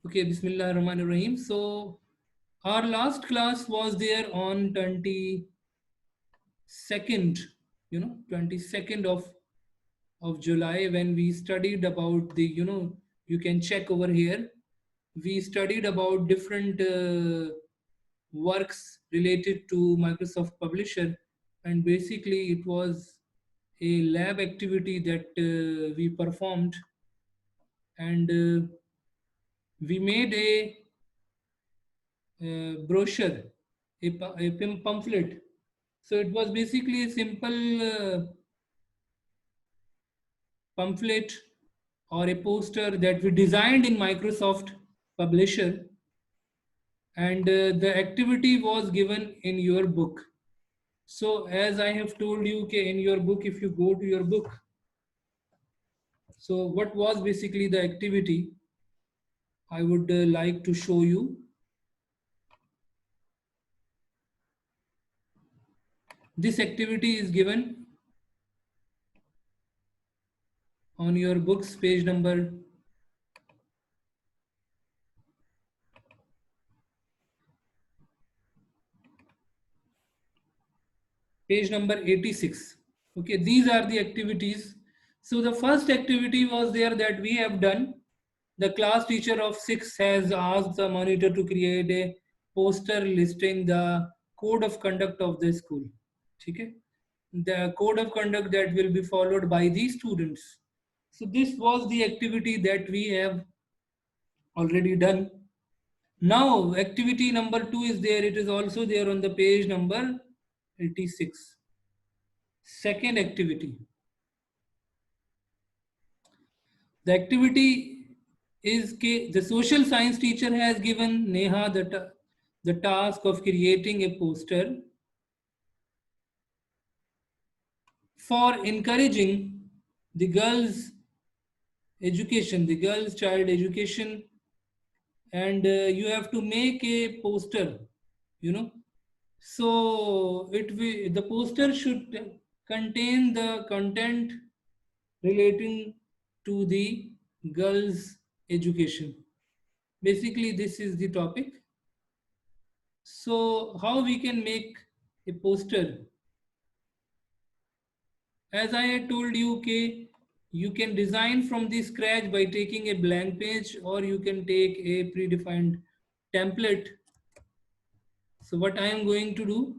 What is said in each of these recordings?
Okay, Bismillah Rahman Rahim. So, our last class was there on 22nd, 22nd of July, when we studied about the, you can check over here. We studied about different works related to Microsoft Publisher, and basically it was a lab activity that we performed, and we made a brochure, a pamphlet. So it was basically a simple pamphlet or a poster that we designed in Microsoft Publisher, and the activity was given in your book. So as I have told you, okay, in your book, if you go to your book, so what was basically the activity? I would like to show you. This activity is given on your books, page number 86. Okay, these are the activities. So the first activity was there that we have done. The class teacher of 6 has asked the monitor to create a poster listing the code of conduct of the school. Okay, the code of conduct that will be followed by the students. So this was the activity that we have already done. Now activity number 2 is there. It is also there on the page number 86. Second activity. The activity is the social science teacher has given Neha the task of creating a poster for encouraging the girls' education, the girls' child education, and you have to make a poster, you know. So the poster should contain the content relating to the girls' education. Basically, this is the topic. So how we can make a poster? As I had told you, okay, you can design from the scratch by taking a blank page, or you can take a predefined template. So what I am going to do,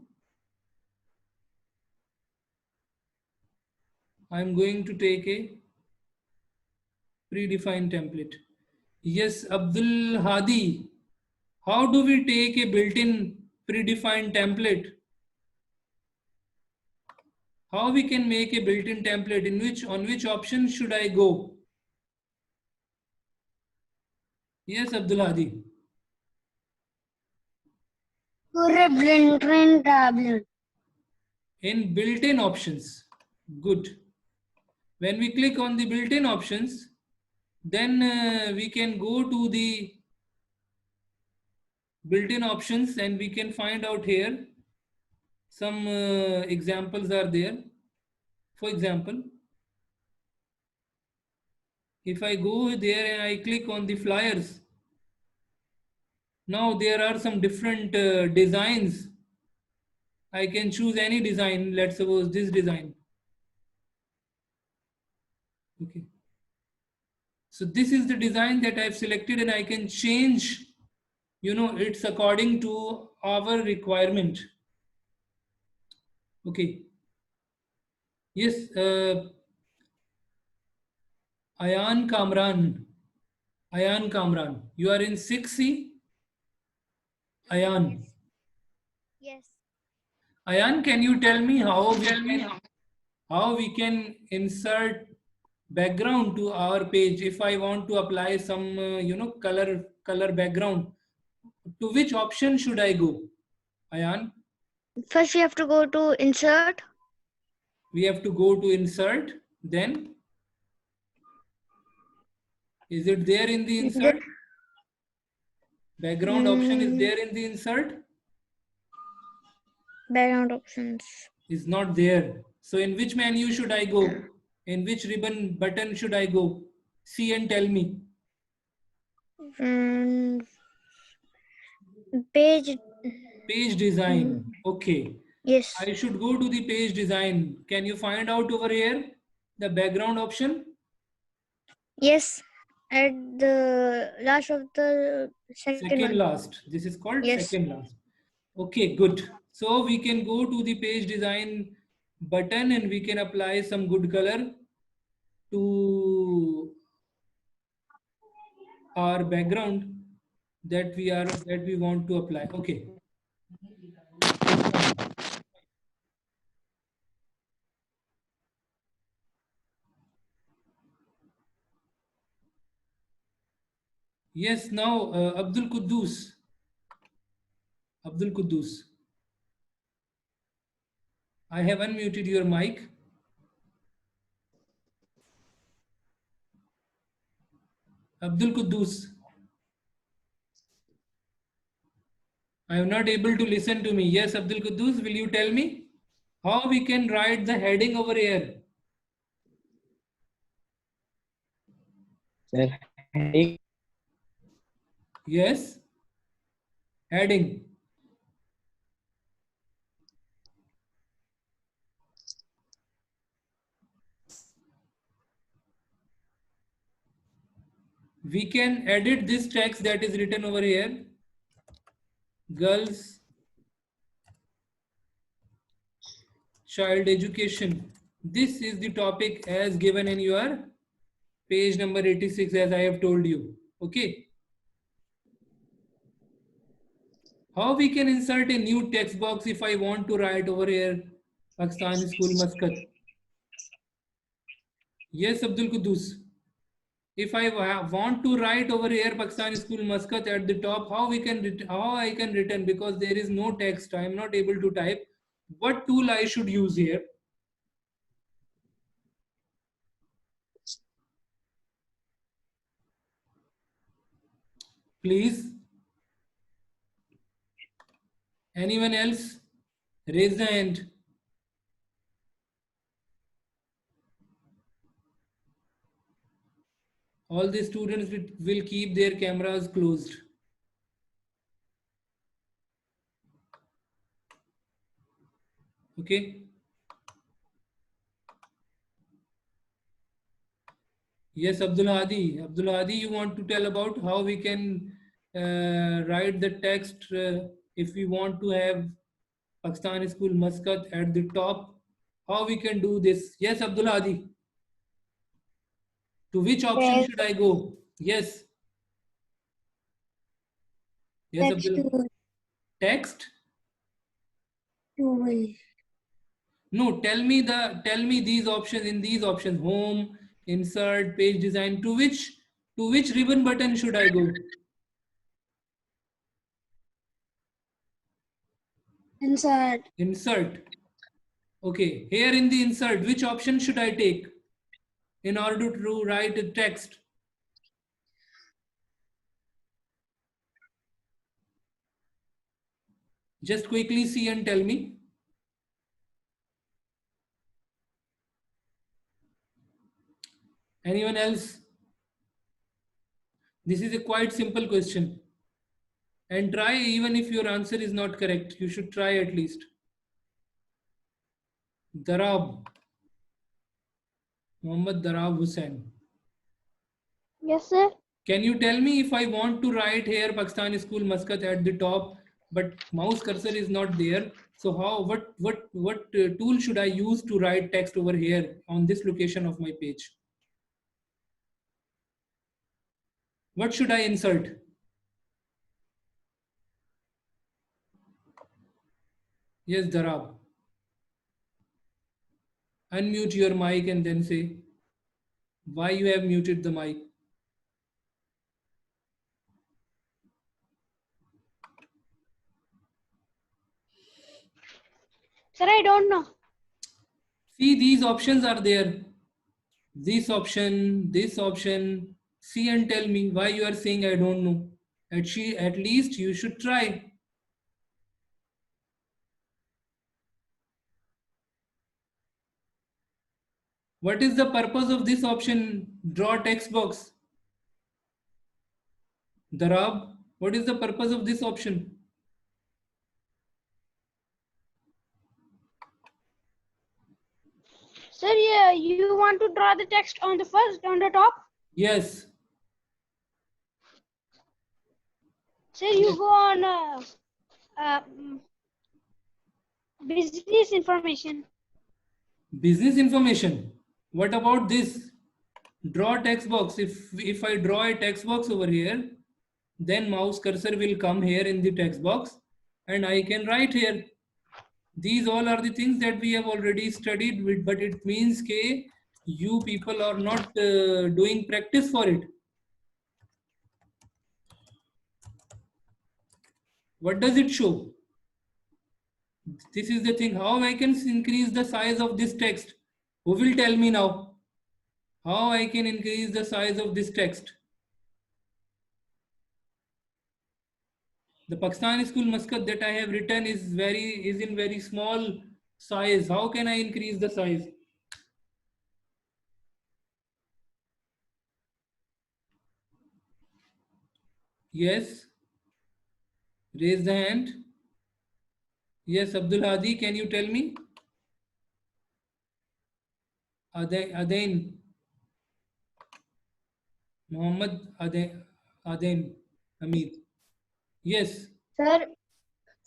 I am going to take a predefined template. Yes, Abdul Hadi, how do we take a built-in predefined template? How we can make a built-in template? On which option should I go? Yes, Abdul Hadi. built-in tablet. In built-in options. Good. When we click on the built-in options, then we can go to the built-in options and we can find out here some examples are there. For example, if I go there and I click on the flyers, now there are some different designs. I can choose any design. Let's suppose this design. Okay. So this is the design that I've selected, and I can change, it's according to our requirement. Okay. Yes, Ayan Kamran. Ayan Kamran. You are in 6C? Ayan. Yes. Yes. Ayan, can you tell me how we can insert background to our page if I want to apply some color background? To which option should I go? Ayan, First, we have to go to insert. we have to go to insert. Then is it there in the insert? Background option is there in the insert? Background options. Is not there. So in which menu should I go? In which ribbon button should I go? See and tell me. Mm, page. Page design. Okay. Yes. I should go to the page design. Can you find out over here the background option? Yes. At the last of the second Second one. last. This is called Yes. second last. Okay, good. So we can go to the page design button and we can apply some good color to our background that we want to apply. Okay. Yes, now Abdul Quddus. Abdul Quddus. I have unmuted your mic. Abdul Quddus. I am not able to listen to me. Yes, Abdul Quddus, will you tell me how we can write the heading over here? Sir, heading. Yes, heading. We can edit this text that is written over here. Girls child education. This is the topic as given in your page number 86 as I have told you. Okay. How we can insert a new text box if I want to write over here Pakistan School Muscat? Yes, Abdul Quddus. If I want to write over here Pakistan School Muscat at the top, how I can written, because there is no text. I am not able to type. What tool I should use here? Please. Anyone else? Raise the hand. All the students will keep their cameras closed. Okay. Yes, Abdul Hadi. Abdul Hadi, you want to tell about how we can write the text if we want to have Pakistan School Muscat at the top? How we can do this? Yes, Abdul Hadi. To which option Yes. should I go? Yes. Yes, Text Abdul. tool. Text? Tool. No, tell me these options, in these options: home, insert, page design. To which ribbon button should I go? Insert. Insert. Okay, here in the insert, which option should I take in order to write a text? Just quickly see and tell me. Anyone else? This is a quite simple question. And try, even if your answer is not correct, you should try at least. Darab. Muhammad Darab Hussain. Yes, sir. Can you tell me if I want to write here Pakistan School Muscat at the top, but mouse cursor is not there? So what tool should I use to write text over here on this location of my page? What should I insert? Yes, Darab. Unmute your mic and then say why you have muted the mic. Sir, I don't know. See, these options are there. This option, this option. See and tell me why you are saying I don't know. At least you should try. What is the purpose of this option? Draw text box. Darab, what is the purpose of this option? Sir, yeah, you want to draw the text on the first, on the top? Yes. Sir, you go on business information. Business information. What about this? Draw text box. If I draw a text box over here, then mouse cursor will come here in the text box and I can write here. These all are the things that we have already studied with, but it means that you people are not doing practice for it. What does it show? This is the thing. How I can increase the size of this text? Who will tell me now? How I can increase the size of this text? The Pakistani School Muscat that I have written is in very small size. How can I increase the size? Yes. Raise the hand. Yes, Abdul Hadi, can you tell me? Adain. Muhammad Adain Hamid. Yes. Sir,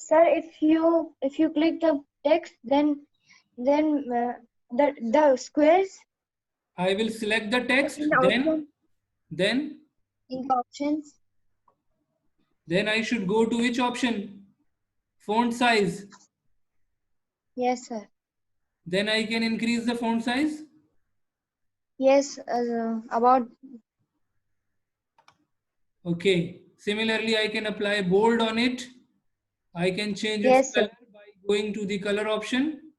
if you click the text, then the squares I will select the text. in the option, Then in the options. Then I should go to which option? Font size. Yes, sir. Then I can increase the font size. Yes, about. Okay. Similarly, I can apply bold on it. I can change its Yes, color sir. by going to the color option.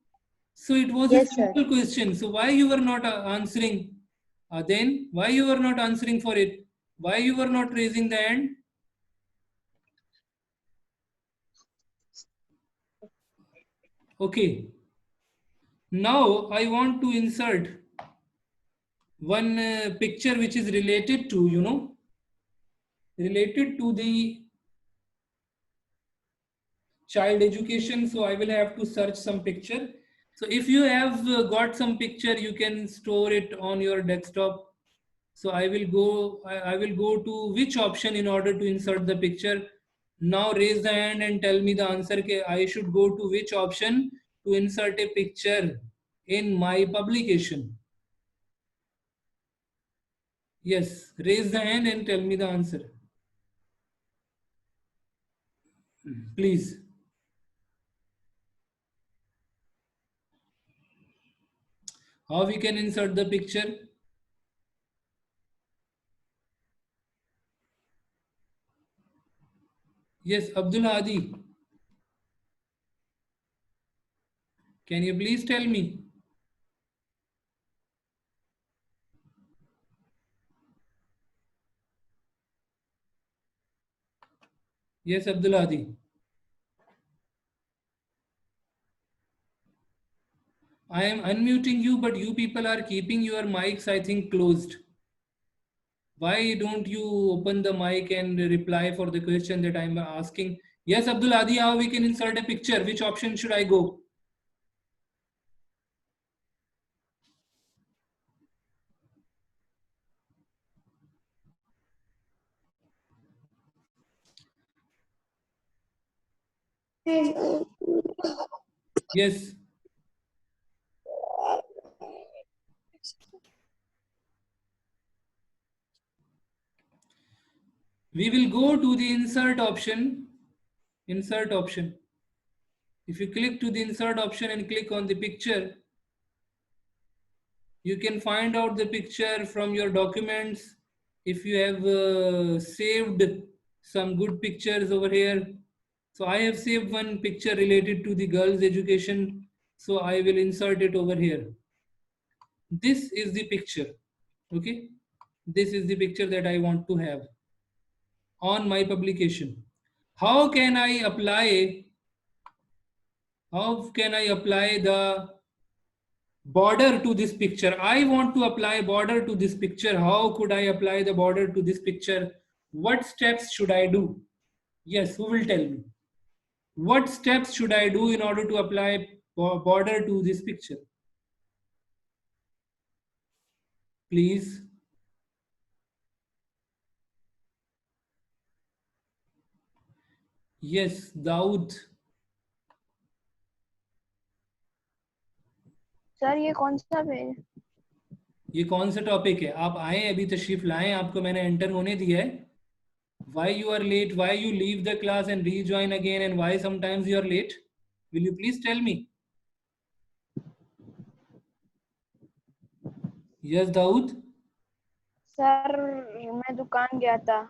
So it was a Yes, sir. simple question. So why you were not answering? Then why you were not answering for it? Why you were not raising the hand? Okay. Now I want to insert one picture which is related to, related to the child education. So I will have to search some picture. So if you have got some picture, you can store it on your desktop. So I will go to which option in order to insert the picture. Now raise the hand and tell me the answer. I should go to which option to insert a picture in my publication. Yes, raise the hand and tell me the answer. Please. How we can insert the picture? Yes, Abdul Hadi. Can you please tell me? Yes, Abdul Hadi. I am unmuting you, but you people are keeping your mics, I think, closed. Why don't you open the mic and reply for the question that I'm asking? Yes, Abdul Hadi, how we can insert a picture? Which option should I go? Yes. We will go to the insert option. Insert option. If you click to the insert option and click on the picture, you can find out the picture from your documents. If you have saved some good pictures over here. So I have saved one picture related to the girls' education. So I will insert it over here. This is the picture. Okay. This is the picture that I want to have on my publication. How can I apply the border to this picture? I want to apply border to this picture. How could I apply the border to this picture? What steps should I do? Yes, who will tell me? What steps should I do in order to apply border to this picture? Please. Yes, Daud. Sir ये कौन सा page? ये कौन सा topic है? आप आए अभी तशरीफ लाएं, आपको मैंने एंटर होने दिया है. Why you are late? Why you leave the class and rejoin again? And why sometimes you are late? Will you please tell me? Yes, Daud. Sir मैं दुकान गया था,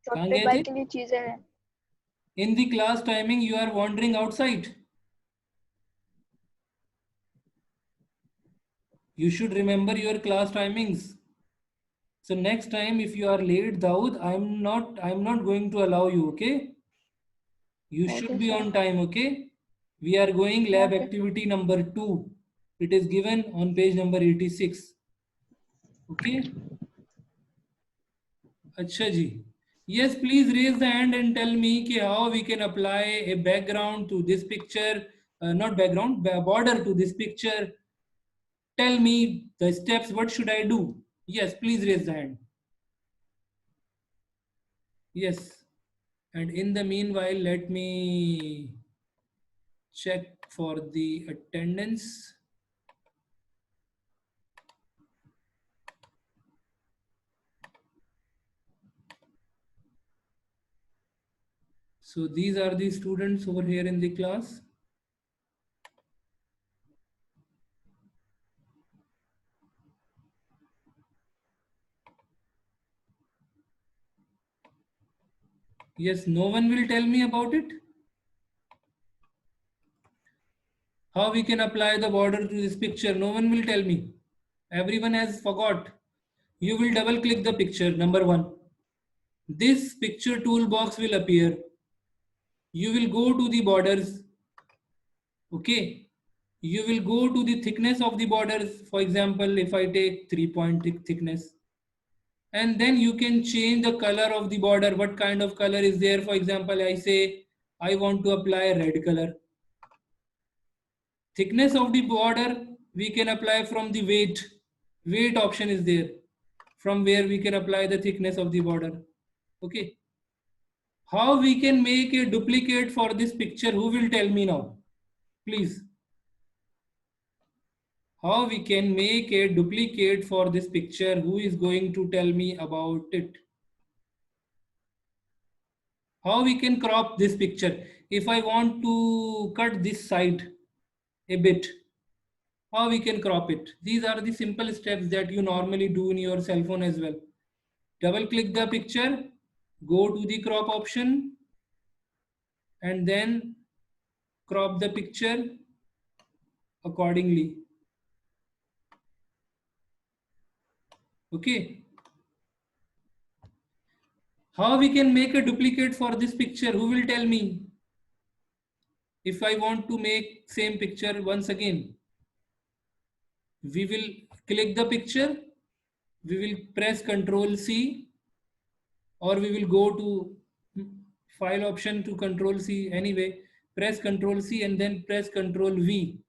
कहाँ छोटे गए भाई थे? के लिए चीजें लेने। In the class timing, you are wandering outside. You should remember your class timings. So next time, if you are late, Daud, I'm not going to allow you. Okay? You should Okay, be sir. on time. Okay? We are going lab Okay. activity number 2. It is given on page number 86. Okay? अच्छा जी. Yes, please raise the hand and tell me कि how we can apply a background to this picture, not background, border to this picture. Tell me the steps. What should I do? Yes, please raise the hand. Yes. And in the meanwhile, let me check for the attendance. So these are the students over here in the class. Yes, no one will tell me about it. How we can apply the border to this picture? No one will tell me. Everyone has forgot. You will double click the picture, number 1. This picture toolbox will appear. You will go to the borders. Okay. You will go to the thickness of the borders. For example, if I take 3-point thickness, and then you can change the color of the border. What kind of color is there? For example, I say I want to apply red color. Thickness of the border we can apply from the weight option is there, from where we can apply the thickness of the border. Okay. How we can make a duplicate for this picture? Who will tell me now? Please. How we can make a duplicate for this picture? Who is going to tell me about it? How we can crop this picture? If I want to cut this side a bit, how we can crop it? These are the simple steps that you normally do in your cell phone as well. Double click the picture, go to the crop option, and then crop the picture accordingly. Okay. How we can make a duplicate for this picture? Who will tell me? If I want to make same picture once again, we will click the picture, we will press Ctrl C, or we will go to file option to Ctrl C. Anyway, press Ctrl C and then press Ctrl V.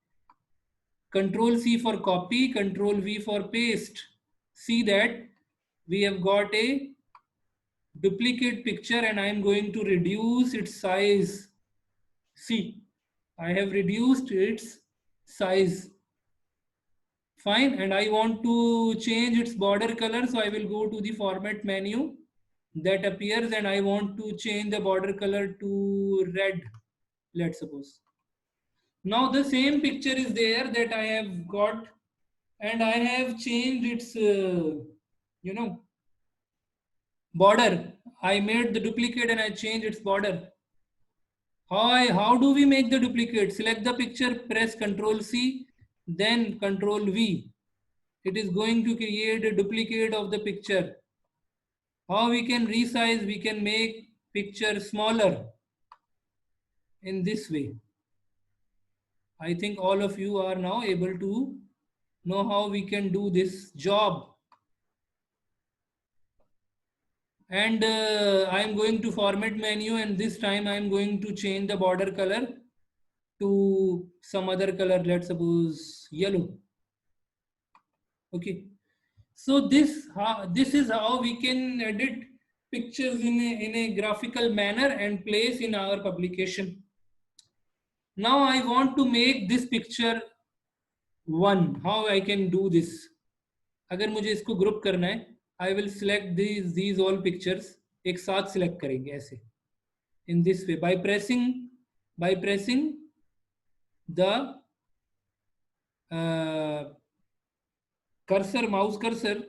Ctrl C for copy, Ctrl V for paste. See that we have got a duplicate picture and I am going to reduce its size. See, I have reduced its size. Fine, and I want to change its border color, so I will go to the format menu that appears and I want to change the border color to red, let's suppose. Now the same picture is there that I have got and I have changed its, border. I made the duplicate and I changed its border. How do we make the duplicate? Select the picture, press Ctrl C, then Ctrl V. It is going to create a duplicate of the picture. How we can resize? We can make picture smaller in this way. I think all of you are now able to know how we can do this job. and I am going to format menu, and this time I am going to change the border color to some other color, let's suppose yellow. Okay, so this is how we can edit pictures in a graphical manner and place in our publication. Now I want to make this picture one. How I can do this? अगर मुझे इसको group करना है, I will select these all pictures. एक साथ select करेंगे ऐसे, in this way, by pressing the cursor, mouse cursor.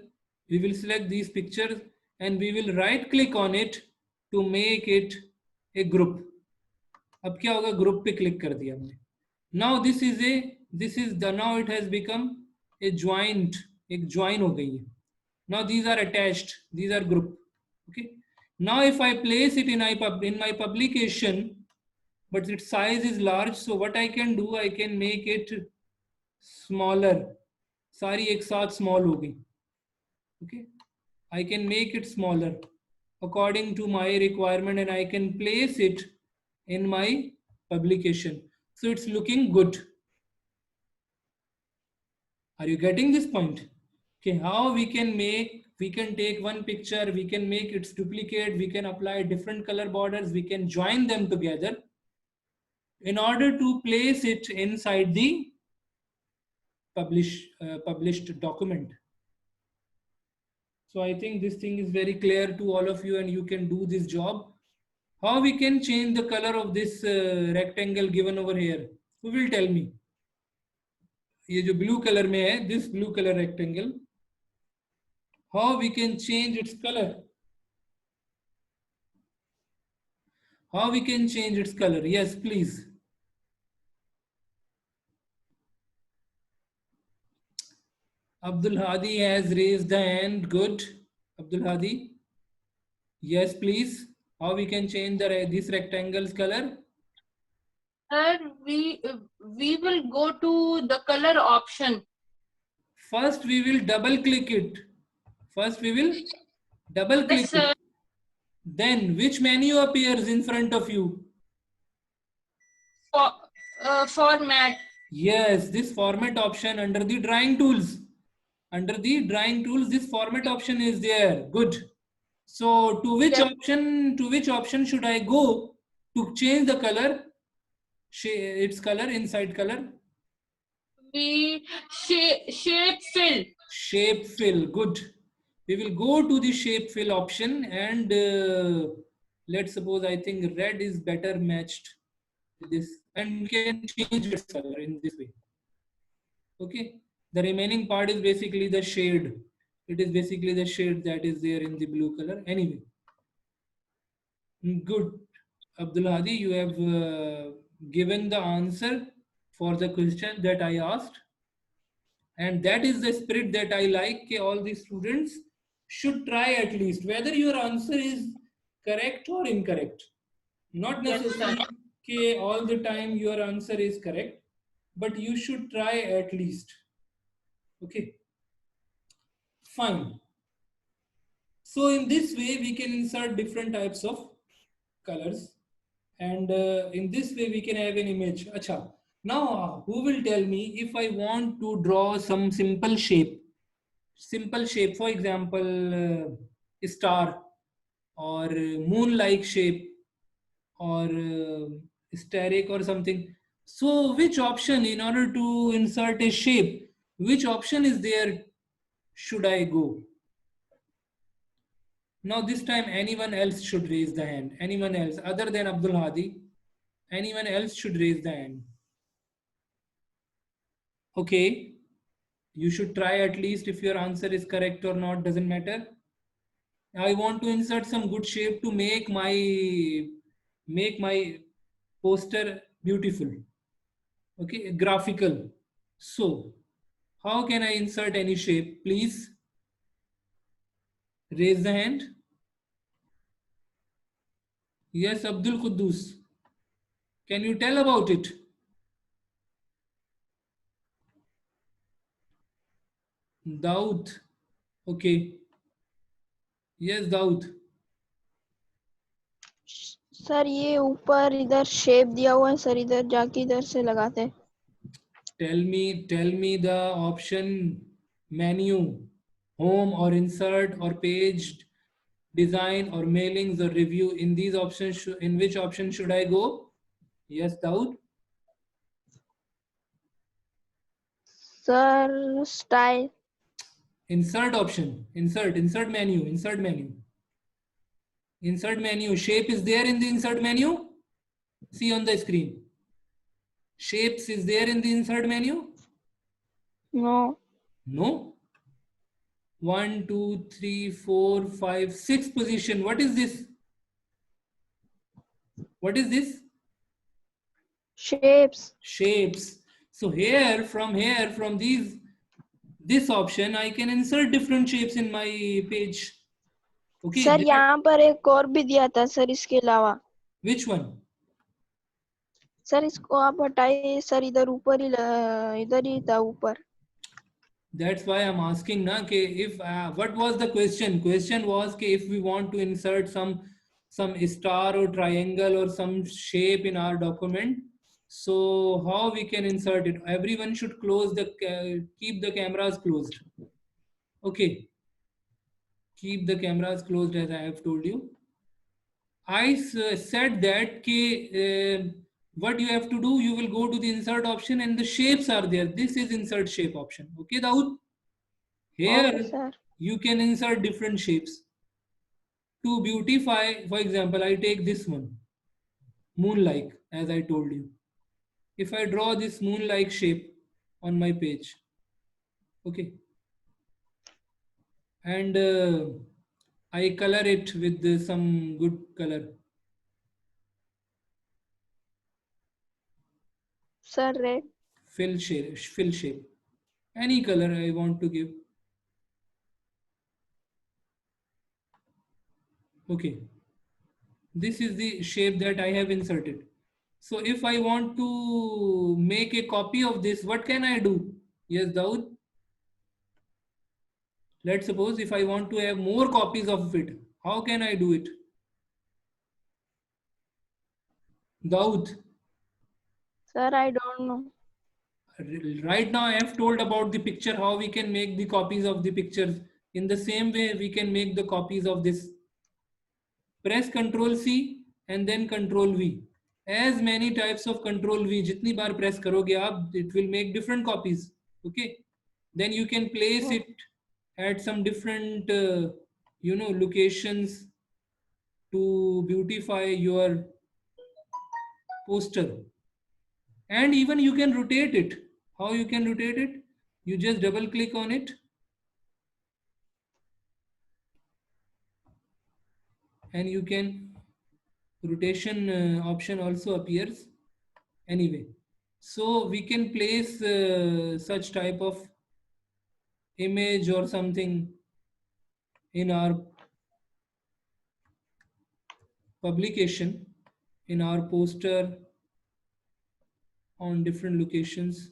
We will select these pictures and we will right click on it to make it a group. अब क्या होगा, group पे click कर दिया हमने. Now now it has become a joint, एक join हो गई है. Now these are attached, these are group. Okay, now if I place it in my publication, but its size is large, so what I can do, I can make it smaller. सारी एक साथ small हो गई. Okay, I can make it smaller according to my requirement, and I can place it in my publication, so it's looking good. Are you getting this point? Okay, how we can take one picture, we can make its duplicate, we can apply different color borders, we can join them together in order to place it inside the published document. So I think this thing is very clear to all of you and you can do this job. How we can change the color of this rectangle given over here? Who will tell me? ये जो blue color में है, this blue color rectangle, how we can change its color? How we can change its color? Yes, please. Abdul Hadi has raised the hand. Good. Abdul Hadi. Yes, please. How we can change this rectangle's color? Sir, we will go to the color option. First, we will double click it. Yes, sir. It. Then, which menu appears in front of you? Format. Yes, this format option under the drawing tools. Under the drawing tools, this format option is there. Good. So, to which option should I go to change the color? Its color, inside color. We shape fill. Shape fill. Good. We will go to the shape fill option and let's suppose I think red is better matched with this, and we can change its color in this way. Okay. The remaining part is basically the shade. It is basically the shade that is there in the blue color. Anyway. Good. Abdul Hadi, you have given the answer for the question that I asked. And that is the spirit that I like. All the students should try at least, whether your answer is correct or incorrect. Not necessarily all the time your answer is correct, but you should try at least. Okay. Fine. So in this way, we can insert different types of colors. And in this way, we can have an image. Acha. Now, who will tell me if I want to draw some simple shape? Simple shape, for example, star or moon-like shape or steric or something. So which option, in order to insert a shape, which option is there should I go? Now this time anyone else should raise the hand. Anyone else other than Abdul Hadi? Anyone else should raise the hand. Okay. You should try at least. If your answer is correct or not, doesn't matter. I want to insert some good shape to make my poster beautiful. Okay, graphical. So how can I insert any shape? Please raise the hand. Yes, Abdul Quddus. Can you tell about it? Daud. Okay. Yes, Daud. Sir ये ऊपर इधर shape दिया हुआ है sir, इधर जाके इधर से लगाते हैं. Tell me the option menu, home or insert or page, design or mailings or review. In these options, in which option should I go? Yes, Daud. Sir style. Insert option. Insert menu. Insert menu. Insert menu. Shape is there in the insert menu. See on the screen. Shapes is there in the insert menu. No. No. 1, 2, 3, 4, 5, 6 position. What is this? What is this? Shapes. Shapes. So from this option, I can insert different shapes in my page. Okay. Sir यहाँ पर एक और भी दिया था sir इसके अलावा. Which one? Sir इसको आप हटाइए सर, इधर ऊपर ही इधर ही था ऊपर. That's why I'm asking na ke if what was the question? Question was ke if we want to insert some star or triangle or some shape in our document, so how we can insert it? Everyone should close keep the cameras closed. Okay, keep the cameras closed as I have told you. I said that what you have to do, you will go to the insert option and the shapes are there. This is insert shape option. Okay, Daud? Here Okay, sir. you can insert different shapes. To beautify, for example, I take this one, moon-like, as I told you. If I draw this moon-like shape on my page, okay, and I color it with some good color. Sir red. Fill shape. Any color I want to give. Okay. This is the shape that I have inserted. So if I want to make a copy of this, what can I do? Yes, Daud. Let's suppose if I want to have more copies of it, how can I do it? Daud. Sir I don't know. Right now I have told about the picture, how we can make the copies of the pictures. In the same way, we can make the copies of this. Press Ctrl C and then Ctrl V. As many types of Ctrl V, jitni baar press karoge aap, it will make different copies. Okay. Then you can place it at some different, locations to beautify your poster. And even you can rotate it. How you can rotate it? You just double click on it and you can rotation option also appears. Anyway, so we can place such type of image or something in our publication, in our poster, on different locations.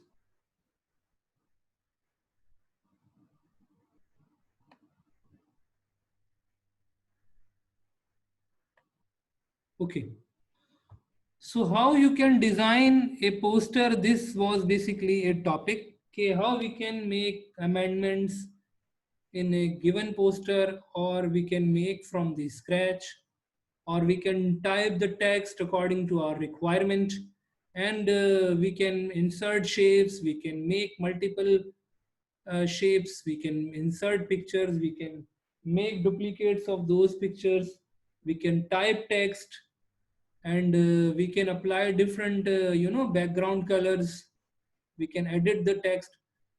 Okay. So how you can design a poster? This was basically a topic. Okay, how we can make amendments in a given poster, or we can make from the scratch, or we can type the text according to our requirement, and we can insert shapes, we can make multiple shapes, we can insert pictures, we can make duplicates of those pictures, we can type text, and we can apply different background colors, we can edit the text.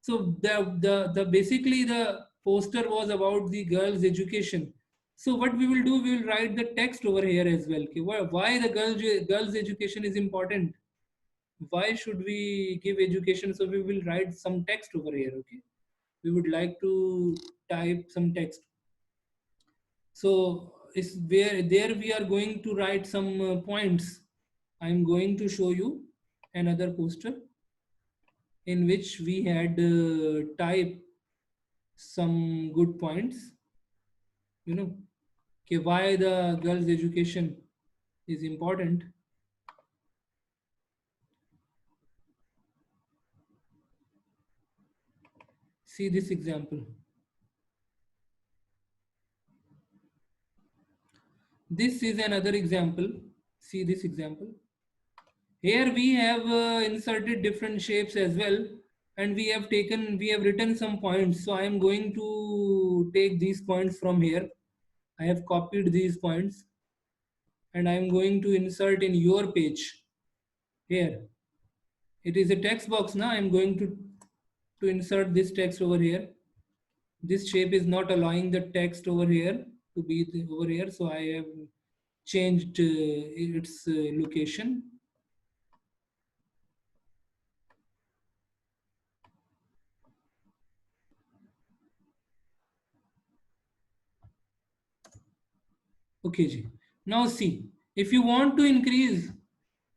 So the basically the poster was about the girls education. So what we will do, we will write the text over here as well. Okay, why the girls education is important, why should we give education? So we will write some text over here. Okay, we would like to type some text. So is where there we are going to write some points. I'm going to show you another poster in which we had typed some good points. Okay, why the girls education is important. See this example. This is another example. See this example. Here we have inserted different shapes as well, and we have written some points. So I am going to take these points from here. I have copied these points and I am going to insert in your page. Here, it is a text box now. I am going to insert this text over here. This shape is not allowing the text over here to be over here, so I have changed its location. Okay, ji. Now see, if you want to increase,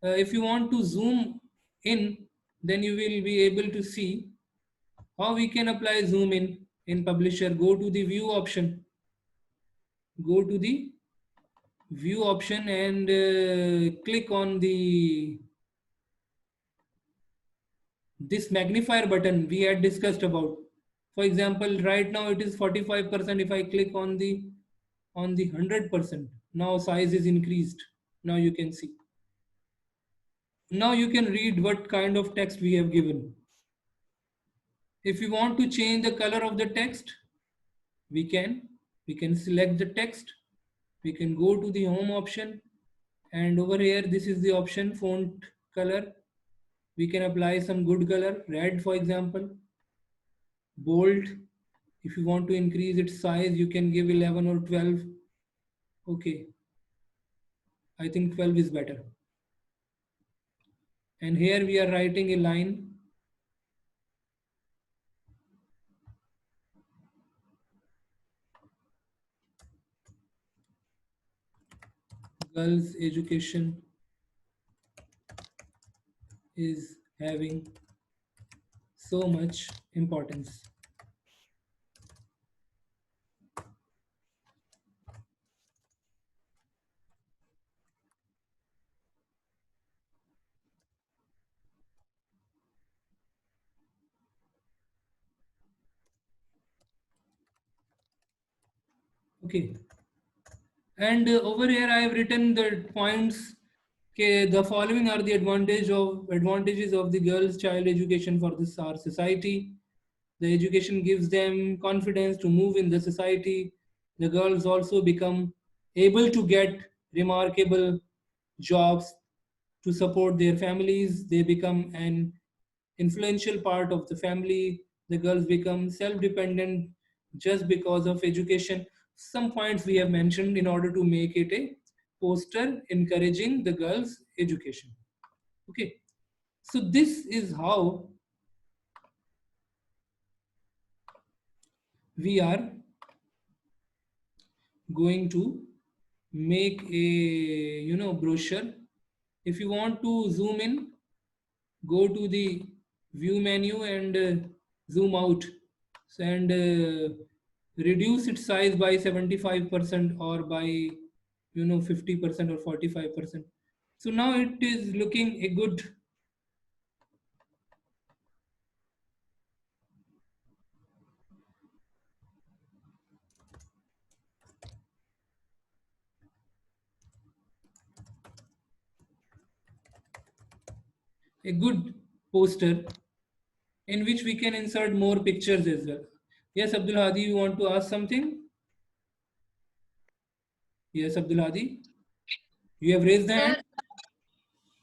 if you want to zoom in, then you will be able to see how we can apply zoom in Publisher. Go to the view option. Go to the view option and click on this magnifier button we had discussed about. For example, right now it is 45%. If I click on the 100%, now size is increased. Now you can see. Now you can read what kind of text we have given. If you want to change the color of the text, we can select the text. We can go to the home option, and over here this is the option font color. We can apply some good color, red for example, bold. If you want to increase its size, you can give 11 or 12. Okay, I think 12 is better. And here we are writing a line. Girls' education is having so much importance. Okay. And over here I have written the points. Okay, the following are the advantages of the girls' child education for this our society. The education gives them confidence to move in the society. The girls also become able to get remarkable jobs to support their families. They become an influential part of the family. The girls become self-dependent just because of education. Some points we have mentioned in order to make it a poster encouraging the girls' education. Okay, so this is how we are going to make a brochure. If you want to zoom in, go to the view menu and zoom out and reduce its size by 75% or by 50% or 45%. So now it is looking a good poster in which we can insert more pictures as well. Yes, Abdul Hadi, you want to ask something? Yes, Abdul Hadi, you have raised the hand.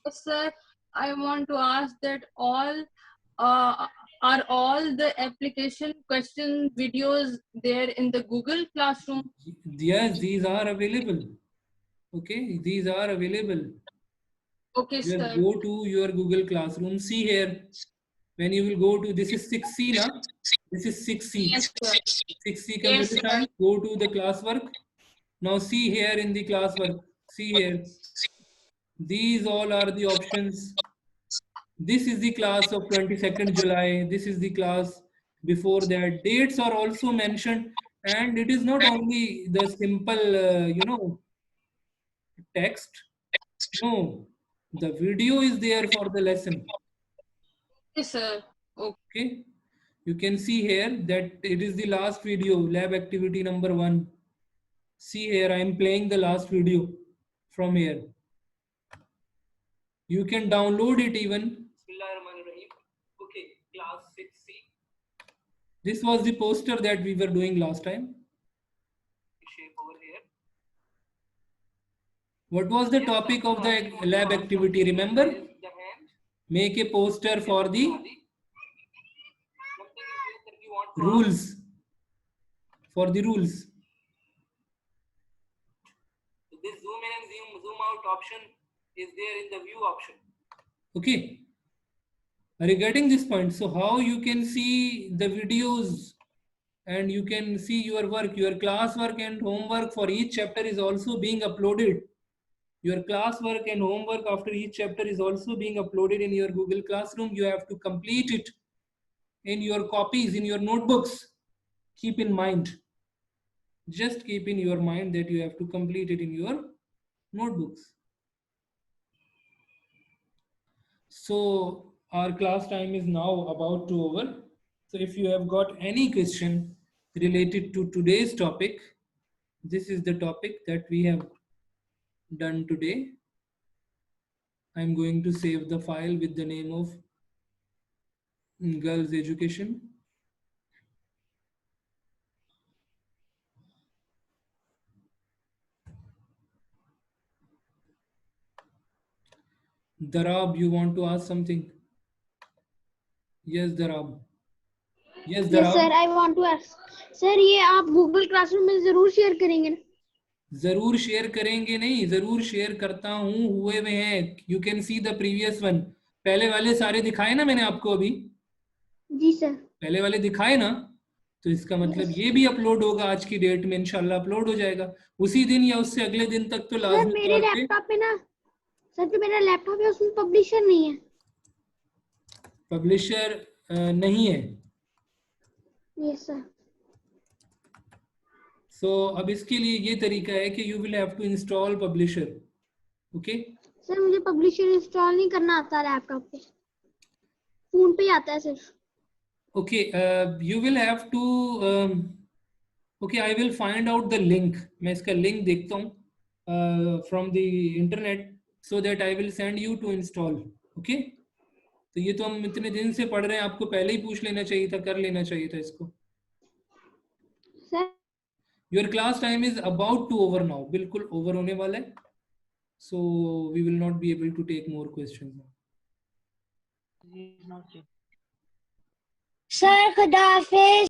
Yes, sir. I want to ask that are all the application question videos there in the Google Classroom? Yes, these are available. Okay, these are available. Okay, Just sir. go to your Google Classroom. See here, when you will go to, this is 6C now. This is 6C. Yes, sir. 6C Yes, computer sir. science. Go to the classwork. Now see here in the classwork. See here. These all are the options. This is the class of 22nd July. This is the class before that. Dates are also mentioned, and it is not only the simple, text. No, the video is there for the lesson. Yes, sir. Okay. You can see here that it is the last video, lab activity number 1. See here, I am playing the last video from here. You can download it even. Okay, class 6C. This was the poster that we were doing last time. Shape over here. What was the topic of the lab activity? Remember? Make a poster for the rules. For the rules. So this zoom in and zoom out option is there in the view option. Okay. Are you getting this point? So how you can see the videos and you can see your work, your classwork and homework for each chapter is also being uploaded. Your classwork and homework after each chapter is also being uploaded in your Google Classroom. You have to complete it in your copies, in your notebooks. Keep in mind. Just keep in your mind that you have to complete it in your notebooks. So our class time is now about to over. So if you have got any question related to today's topic, this is the topic that we have done today. I'm going to save the file with the name of Girls Education. Darab, you want to ask something? Yes, Darab. Yes, Yes, Darab. sir. I want to ask. Sir ये आप Google Classroom में जरूर share करेंगे ना? जरूर share करेंगे नहीं, जरूर शेयर करता हूँ, हुए में हैं. You can see the previous one. पहले वाले सारे दिखाए ना मैंने आपको अभी? जी सर. पहले वाले दिखाए ना? तो इसका मतलब ये भी अपलोड होगा आज की डेट में, इंशाल्लाह अपलोड हो जाएगा उसी दिन या उससे अगले दिन तक. तो सर लाजमी मेरे तौर पे लैपटॉप पे ना, सर जो मेरा लैपटॉप है उसमें पब्लिशर नहीं है. पब्लिशर नहीं है. Yes sir. सो अब इसके लिए ये तरीका है कि you will have to install Publisher. Okay sir मुझे पब्लिशर इंस्टॉल नहीं करना आता लैपटॉप पे, फोन पे ही आता है सिर्फ. Okay you will have to okay I will find out the link. मैं इसका लिंक देखता हूँ from the internet so that I will send you to install. Okay तो ये तो हम इतने दिन से पढ़ रहे हैं, आपको पहले ही पूछ लेना चाहिए था, कर लेना चाहिए था इसको. Sir your class time is about to over now. बिल्कुल ओवर होने वाला है. So we will not be able to take more questions. Sir खुदा हाफिज.